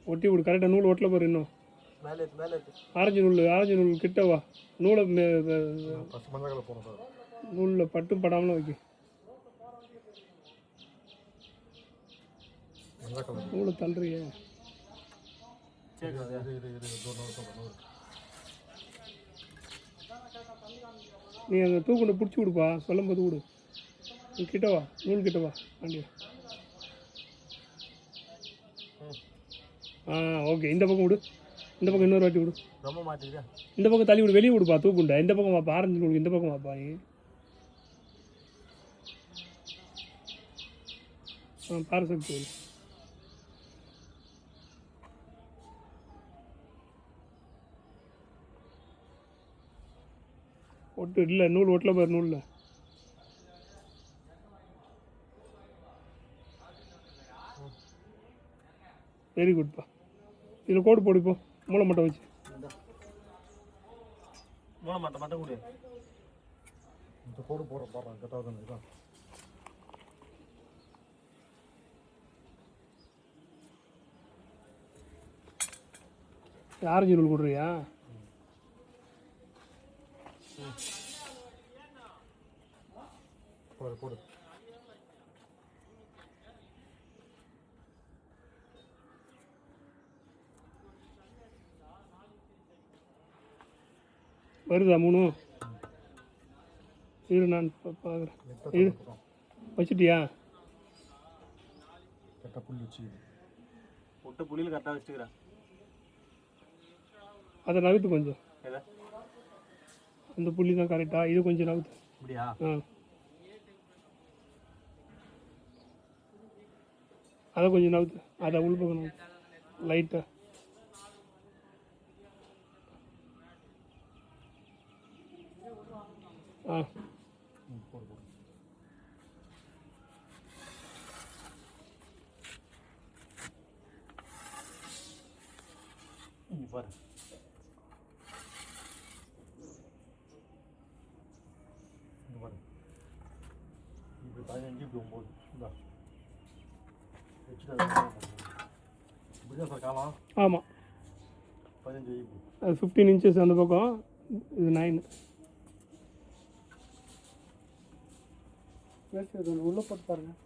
ஒட்டி விடு கரெக்டாக நூல் ஒட்டல பாரு இன்னும் ஆரஞ்சு நூல் கிட்டவா நூலை நூலில் பட்டும் படாமலும் வைக்க நூலை தள்ளுறிய நீ அந்த தூக்குண்டை பிடிச்சி விடுப்பா சொல்லும் போது விடு நீ கிட்டவா நூல் கிட்டவா வண்டியா ஓகே இந்த பக்கம் விடு இந்த பக்கம் இன்னொரு வாட்டி விடு இந்த பக்கம் தள்ளி விடு வெளியே விடுப்பா தூக்குண்டை இந்த பக்கம் வாப்பா ஆரஞ்சு நூல் இந்த பக்கம் வாப்பா நீ பாரசக்தி ஒட்டு இல்லை நூல் ஒட்டல பாரு நூலில் வெரி குட்ப்பா இதில் கோடு போடுப்போ மூளை மட்டை வச்சு கோடு போடுறேன் கட்டாவது ஆரஞ்சு நூல் கொடுறியா போடு வருதா மூணு இரு நான் பார்க்குறேன் இரு வச்சுட்டியா கரெக்டாக புள்ளி வச்சு ஒட்டு புள்ளியில் கரெக்டாக வச்சுக்கிறேன் அதை நகர்த்து கொஞ்சம் அந்த புள்ளி தான் கரெக்டாக இது கொஞ்சம் நகர்த்து அப்படியா அதை கொஞ்சம் நகர்த்து அதை உள்பக்கம் நகர்த்து லைட்டாக போடு பாரு இப்படி 15 இப்படி 9 இந்தா இப்படிதான் சார் காலம் ஆமாம் 15 அது 15 இன்ச்சஸ் அந்த பக்கம் இது 9 உள்ள போட்டு பாருங்கள்